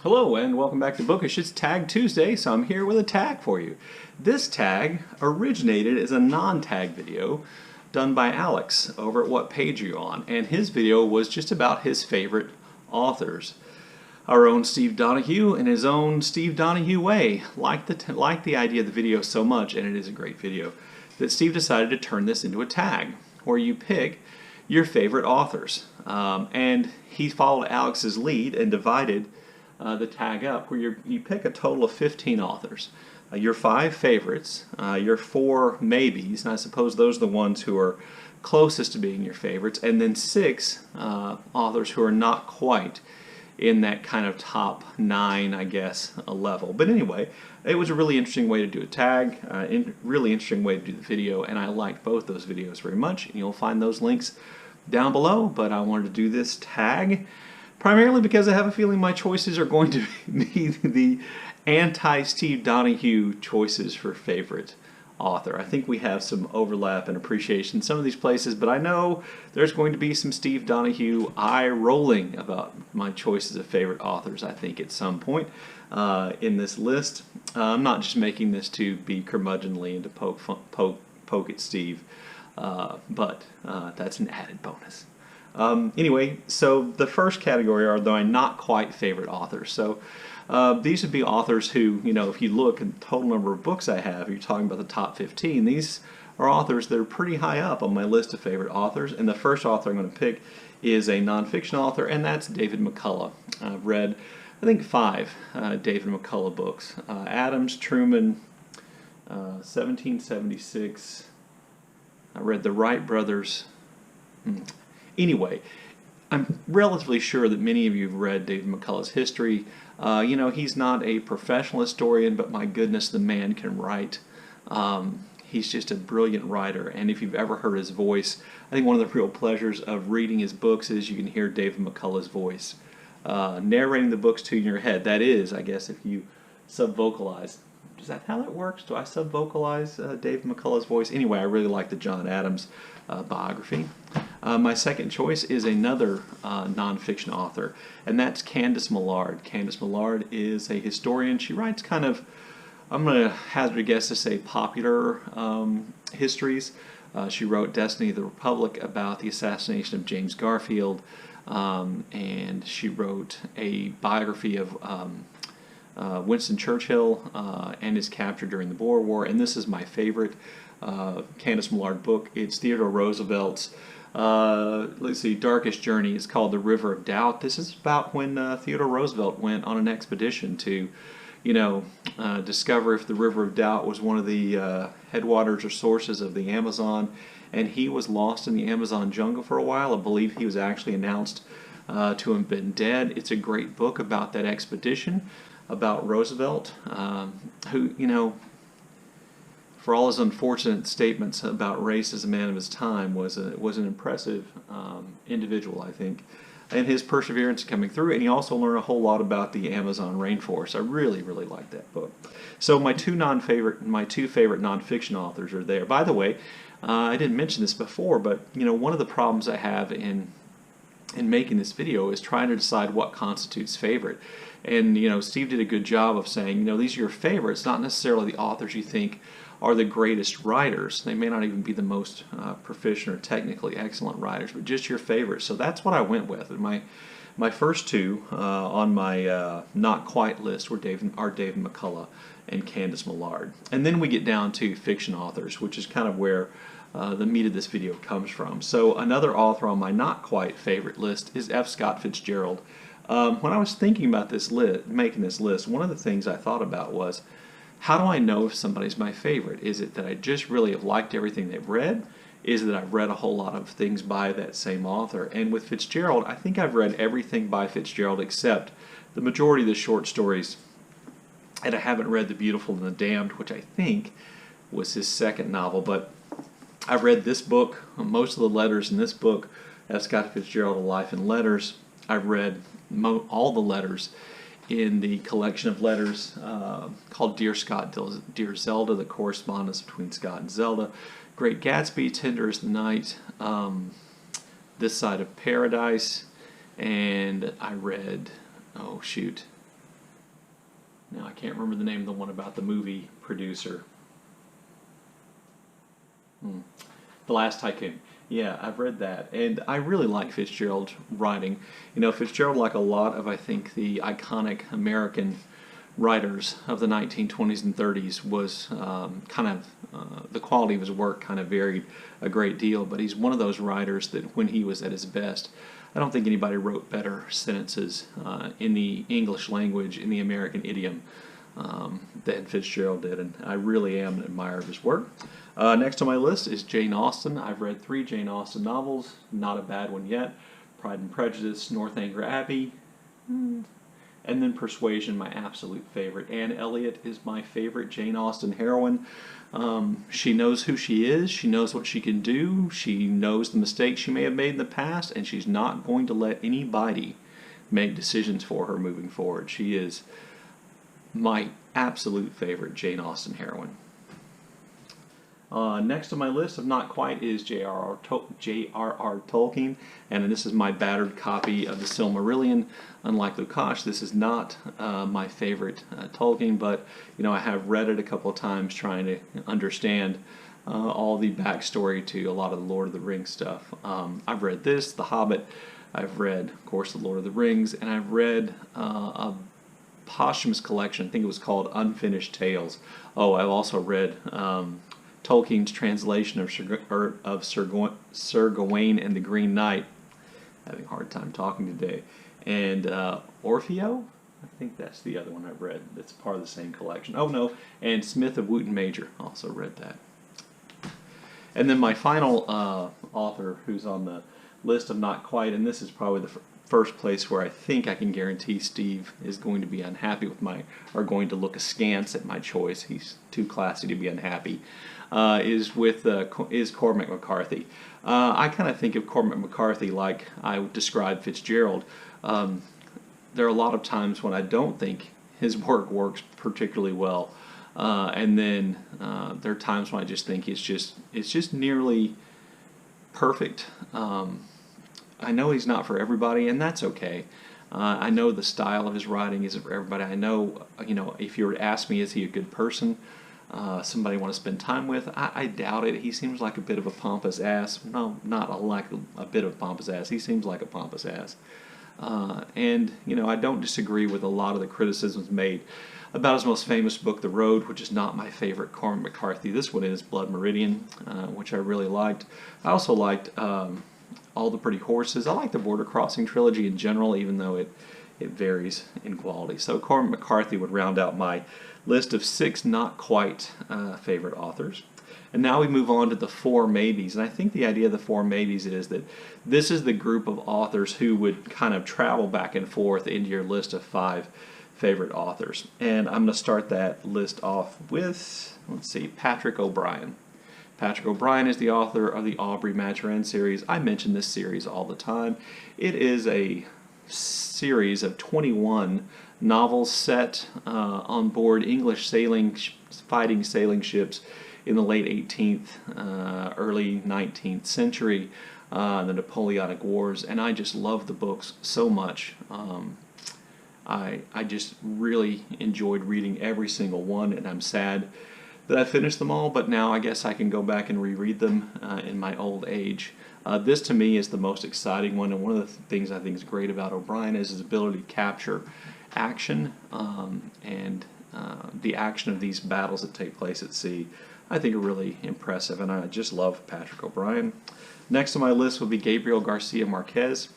Hello and welcome back to Bookish. It's Tag Tuesday, so I'm here with a tag for you. This tag originated as a non-tag video done by Alex over at WhatPageAreYouOn, and his video was just about his favorite authors. Our own Steve Donahue, in his own Steve Donahue way, liked the idea of the video so much, and it is a great video, that Steve decided to turn this into a tag where you pick your favorite authors. And he followed Alex's lead and divided the tag up where you pick a total of 15 authors. Your 5 favorites, your 4 maybes, and I suppose those are the ones who are closest to being your favorites, and then 6 authors who are not quite in that kind of top 9, I guess, level. But anyway, it was a really interesting way to do a tag, really interesting way to do the video, and I liked both those videos very much, and you'll find those links down below. But I wanted to do this tag primarily because I have a feeling my choices are going to be the anti-Steve Donahue choices for favorite author. I think we have some overlap and appreciation in some of these places, but I know there's going to be some Steve Donahue eye-rolling about my choices of favorite authors, I think, at some point in this list. I'm not just making this to be curmudgeonly and to poke at Steve, but that's an added bonus. Anyway, so the first category are the not quite favorite authors. So these would be authors who, you know, if you look at the total number of books I have, you're talking about the top 15. These are authors that are pretty high up on my list of favorite authors. And the first author I'm going to pick is a nonfiction author, and that's David Mccullough. I've read, I think, 5 David Mccullough books. Adams, Truman, 1776. I read The Wright Brothers. Anyway, I'm relatively sure that many of you have read David Mccullough's history. You know, he's not a professional historian, but my goodness, the man can write. He's just a brilliant writer, and if you've ever heard his voice, I think one of the real pleasures of reading his books is you can hear David Mccullough's voice narrating the books to you in your head. That is, I guess, if you sub-vocalize. Is that how that works? Do I sub-vocalize David Mccullough's voice? Anyway, I really like the John Adams biography. My second choice is another nonfiction author, and that's Candace Millard. Candace Millard is a historian. She writes kind of, I'm going to hazard a guess to say, popular histories. She wrote Destiny of the Republic about the assassination of James Garfield, and she wrote a biography of Winston Churchill and his capture during the Boer War, and this is my favorite Candace Millard book. It's Theodore Roosevelt's let's see, Darkest Journey. Is called The River of Doubt. This is about when Theodore Roosevelt went on an expedition to, you know, discover if the River of Doubt was one of the headwaters or sources of the Amazon, and he was lost in the Amazon jungle for a while. I believe he was actually announced to have been dead. It's a great book about that expedition, about Roosevelt, who, you know, for all his unfortunate statements about race as a man of his time, was an impressive individual, I think, and his perseverance coming through. And he also learned a whole lot about the Amazon rainforest. I really, really like that book. So my two favorite nonfiction authors are there. By the way, I didn't mention this before, but you know, one of the problems I have in making this video is trying to decide what constitutes favorite. And you know, Steve did a good job of saying, you know, these are your favorites, not necessarily the authors you think are the greatest writers. They may not even be the most proficient or technically excellent writers, but just your favorites. So that's what I went with. And my first 2 on my not quite list are David Mccullough and Candace Millard. And then we get down to fiction authors, which is kind of where the meat of this video comes from. So another author on my not quite favorite list is F. Scott Fitzgerald. When I was thinking about this making this list, one of the things I thought about was, how do I know if somebody's my favorite? Is it that I just really have liked everything they've read? Is it that I've read a whole lot of things by that same author? And with Fitzgerald, I think I've read everything by Fitzgerald except the majority of the short stories. And I haven't read The Beautiful and the Damned, which I think was his second novel. But I've read this book, most of the letters in this book, F. Scott Fitzgerald, A Life in Letters. I've read all the letters in the collection of letters called Dear Scott, Dear Zelda, the correspondence between Scott and Zelda, Great Gatsby, Tender as the Night, This Side of Paradise, and I read, oh shoot, Now I can't remember the name of the one about the movie producer. The Last Tycoon. Yeah, I've read that, and I really like Fitzgerald's writing. You know, Fitzgerald, like a lot of, I think, the iconic American writers of the 1920s and 30s, was the quality of his work kind of varied a great deal, but he's one of those writers that when he was at his best, I don't think anybody wrote better sentences in the English language, in the American idiom, than Fitzgerald did, and I really am an admirer of his work. Next on my list is Jane Austen. I've read 3 Jane Austen novels, not a bad one yet. Pride and Prejudice, Northanger Abbey, and then Persuasion, my absolute favorite. Anne Elliot is my favorite Jane Austen heroine. She knows who she is, she knows what she can do, she knows the mistakes she may have made in the past, and she's not going to let anybody make decisions for her moving forward. She is my absolute favorite Jane Austen heroine. Next on my list of not quite is J.R.R. Tolkien, and this is my battered copy of the Silmarillion. Unlike Lukács, this is not my favorite Tolkien, but you know, I have read it a couple of times trying to understand all the backstory to a lot of the Lord of the Rings stuff. I've read this, The Hobbit, I've read, of course, The Lord of the Rings, and I've read a posthumous collection, I think it was called Unfinished Tales. Oh, I've also read Tolkien's translation of Sir Gawain and the Green Knight. Having a hard time talking today. And Orfeo? I think that's the other one I've read. That's part of the same collection. Oh no, and Smith of Wootton Major. Also read that. And then my final author who's on the list of not quite, and this is probably the first place where I think I can guarantee Steve is going to be unhappy with or going to look askance at my choice. He's too classy to be unhappy. Is Cormac McCarthy. I kind of think of Cormac McCarthy like I described Fitzgerald. There are a lot of times when I don't think his work works particularly well, and then there are times when I just think it's just nearly perfect. I know he's not for everybody, and that's okay. I know the style of his writing isn't for everybody. I know, you know, if you were to ask me, is he a good person? Somebody I want to spend time with? I doubt it. He seems like a bit of a pompous ass. No, not like a bit of a pompous ass. He seems like a pompous ass. And, you know, I don't disagree with a lot of the criticisms made about his most famous book, The Road, which is not my favorite Cormac McCarthy. This one is Blood Meridian, which I really liked. I also liked All the Pretty Horses. I like the Border Crossing trilogy in general, even though it varies in quality. So Cormac McCarthy would round out my list of 6 not quite favorite authors. And now we move on to the 4 maybes. And I think the idea of the 4 maybes is that this is the group of authors who would kind of travel back and forth into your list of 5 favorite authors. And I'm going to start that list off with, let's see, Patrick O'Brian. Patrick O'Brian is the author of the Aubrey Maturin series. I mention this series all the time. It is a series of 21 novels set on board English fighting sailing ships in the late 18th, early 19th century, the Napoleonic Wars, and I just love the books so much. I just really enjoyed reading every single one, and I'm sad that I finished them all, but now I guess I can go back and reread them in my old age. This to me is the most exciting one, and one of the things I think is great about O'Brian is his ability to capture action and the action of these battles that take place at sea. I think are really impressive, and I just love Patrick O'Brian. Next on my list would be Gabriel Garcia Marquez.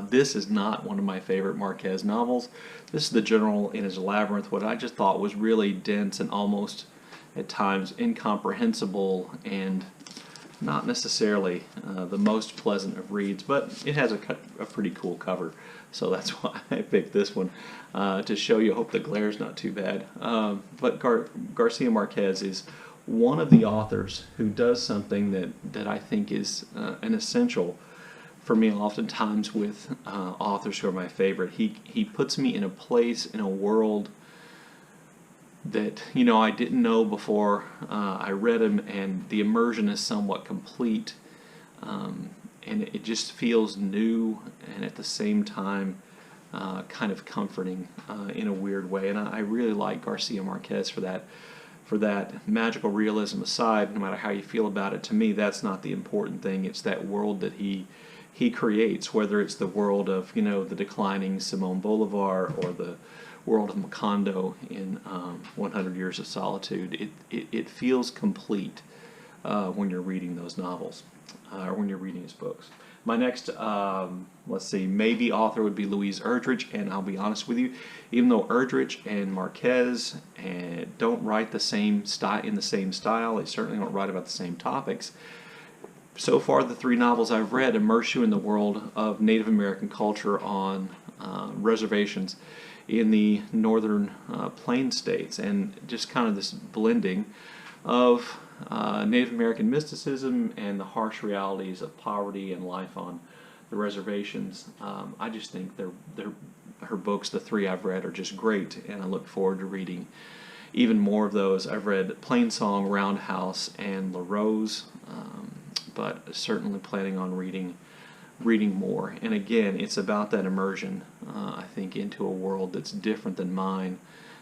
This is not one of my favorite Marquez novels. This is The General in His Labyrinth, what I just thought was really dense and almost at times incomprehensible and not necessarily the most pleasant of reads, but it has a pretty cool cover, so that's why I picked this one to show you. I hope the glare's not too bad. But Garcia Marquez is one of the authors who does something that I think is an essential for me oftentimes with authors who are my favorite. He puts me in a place, in a world that, you know, I didn't know before I read him, and the immersion is somewhat complete, and it just feels new, and at the same time kind of comforting in a weird way. And I really like Garcia Marquez for that. For that magical realism aside, no matter how you feel about it, to me that's not the important thing. It's that world that he creates, whether it's the world of the declining Simone Bolivar or the world of Macondo in 100 Years of Solitude. It feels complete when you're reading those novels, or when you're reading his books. My next, let's see, maybe author would be Louise Erdrich, and I'll be honest with you, even though Erdrich and Marquez don't write the same in the same style, they certainly don't write about the same topics. So far, the 3 novels I've read immerse you in the world of Native American culture on reservations in the northern plain states, and just kind of this blending of Native American mysticism and the harsh realities of poverty and life on the reservations. I just think her books, the 3 I've read, are just great, and I look forward to reading even more of those. I've read Plainsong, Roundhouse, and La Rose, but certainly planning on reading more. And again, it's about that immersion, I think, into a world that's different than mine,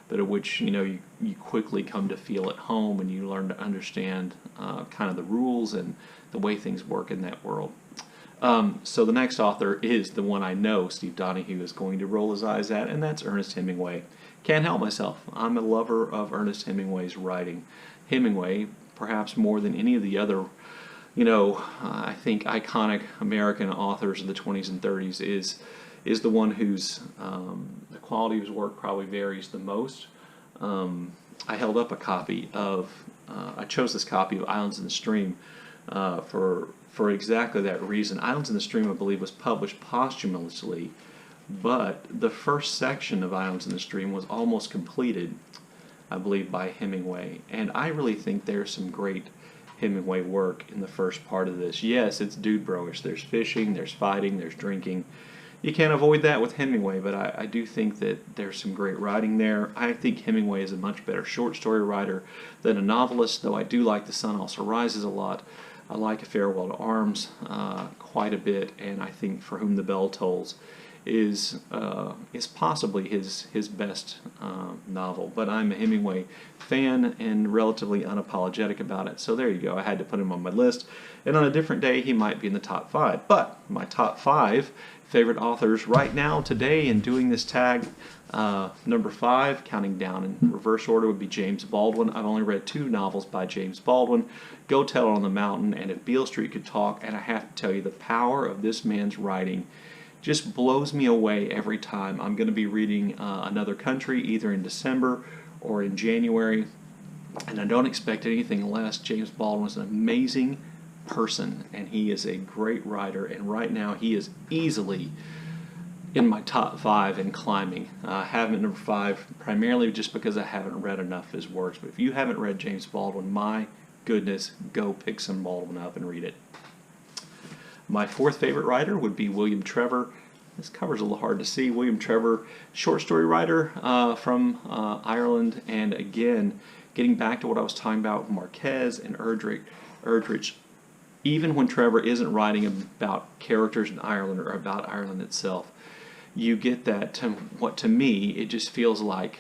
but at which you quickly come to feel at home, and you learn to understand kind of the rules and the way things work in that world. So the next author is the one I know Steve Donahue is going to roll his eyes at, and that's Ernest Hemingway. Can't help myself. I'm a lover of Ernest Hemingway's writing. Hemingway, perhaps more than any of the other I think iconic American authors of the 20s and 30s, is the one whose the quality of his work probably varies the most. I held up a copy of, I chose this copy of Islands in the Stream for exactly that reason. Islands in the Stream, I believe, was published posthumously, but the first section of Islands in the Stream was almost completed, I believe, by Hemingway. And I really think there's some great Hemingway work in the first part of this. Yes, it's dude bro-ish. There's fishing, there's fighting, there's drinking. You can't avoid that with Hemingway, but I do think that there's some great writing there. I think Hemingway is a much better short story writer than a novelist, though I do like The Sun Also Rises a lot. I like A Farewell to Arms quite a bit, and I think For Whom the Bell Tolls is possibly his best novel. But I'm a Hemingway fan and relatively unapologetic about it, so there you go. I had to put him on my list, and on a different day he might be in the top 5. But my top 5 favorite authors right now, today, and doing this tag, number 5, counting down in reverse order, would be James Baldwin. I've only read 2 novels by James Baldwin, Go Tell It on the Mountain and If Beale Street Could Talk, and I have to tell you, the power of this man's writing just blows me away every time. I'm going to be reading Another Country either in December or in January, and I don't expect anything less. James Baldwin is an amazing person, and he is a great writer, and right now he is easily in my top 5 and climbing. I have him at number 5 primarily just because I haven't read enough of his works, but if you haven't read James Baldwin, my goodness, go pick some Baldwin up and read it. My 4th favorite writer would be William Trevor. This cover's a little hard to see. William Trevor, short story writer from Ireland, and again, getting back to what I was talking about with Marquez and Erdrich, even when Trevor isn't writing about characters in Ireland or about Ireland itself, you get that, what to me, it just feels like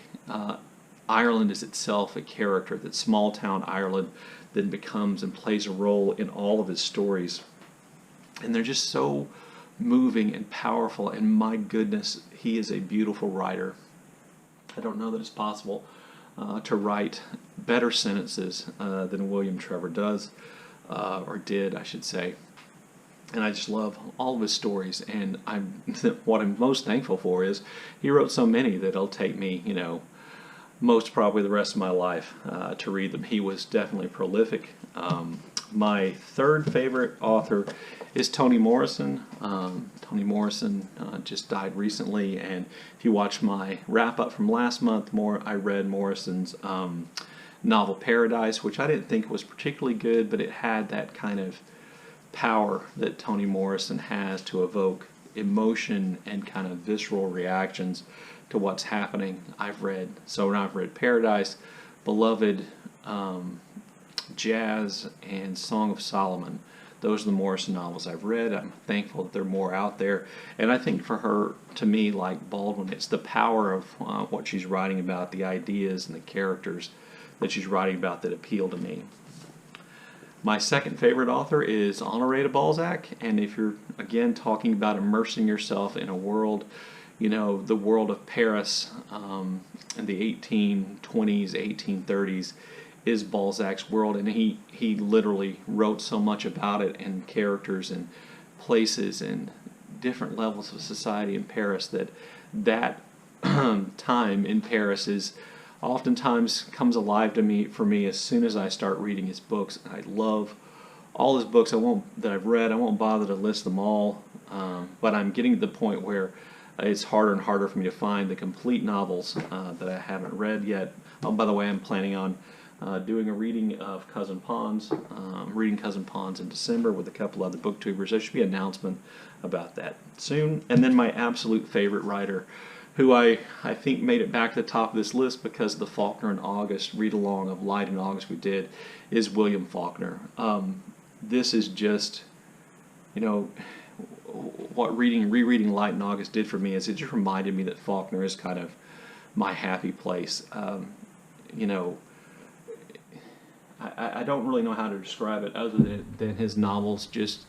Ireland is itself a character, that small town Ireland then becomes and plays a role in all of his stories. And they're just so moving and powerful, and my goodness, he is a beautiful writer. I don't know that it's possible to write better sentences than William Trevor does, or did, I should say. And I just love all of his stories, and what I'm most thankful for is he wrote so many that it'll take me, most probably the rest of my life to read them. He was definitely prolific. My 3rd favorite author is Toni Morrison. Toni Morrison just died recently, and if you watch my wrap-up from last month, I read Morrison's novel Paradise, which I didn't think was particularly good, but it had that kind of power that Toni Morrison has to evoke emotion and kind of visceral reactions to what's happening. I've read Paradise, Beloved, Jazz, and Song of Solomon. those are the Morrison novels I've read. I'm thankful that there are more out there. And I think for her, to me, like Baldwin, it's the power of what she's writing about, the ideas and the characters that she's writing about that appeal to me. My second favorite author is Honoré de Balzac, and if you're, again, talking about immersing yourself in a world, you know, the world of Paris in the 1820s, 1830s is Balzac's world, and he literally wrote so much about it, and characters and places and different levels of society in Paris, that time in Paris is oftentimes comes alive to me for me as soon as I start reading his books. I love all his books. That I've read. I won't bother to list them all, but I'm getting to the point where it's harder and harder for me to find the complete novels that I haven't read yet. Oh, by the way, I'm planning on doing a reading of Cousin Pons, reading Cousin Pons in December with a couple other booktubers. There should be an announcement about that soon. And then my absolute favorite writer, who I think made it back to the top of this list because of the Faulkner and August read-along of Light in August we did, is William Faulkner. This is just, you know, what rereading Light in August did for me is it just reminded me that Faulkner is kind of my happy place. You know, I don't really know how to describe it other than his novels just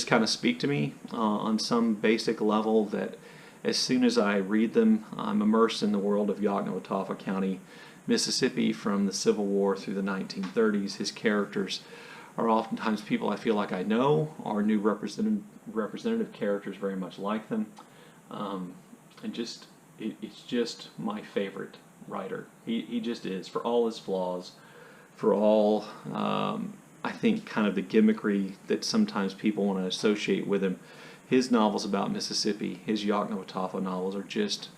kind of speak to me on some basic level that as soon as I read them, I'm immersed in the world of Yoknewatawpha County, Mississippi from the Civil War through the 1930s. His characters are oftentimes people I feel like I know, are new representative characters very much like them. And just it's just my favorite writer. He just is, for all his flaws, for all I think kind of the gimmickry that sometimes people want to associate with him. His novels about Mississippi, his Yoknewatawpha novels are just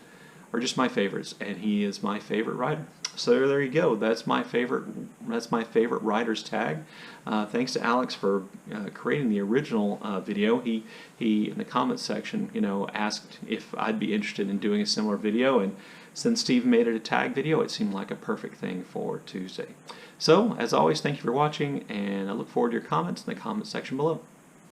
my favorites, and he is my favorite writer. So there you go. That's my favorite writer's tag. Thanks to Alex for creating the original video. He in the comments section, you know, asked if I'd be interested in doing a similar video, and since Steve made it a tag video, it seemed like a perfect thing for Tuesday. So as always, thank you for watching, and I look forward to your comments in the comments section below.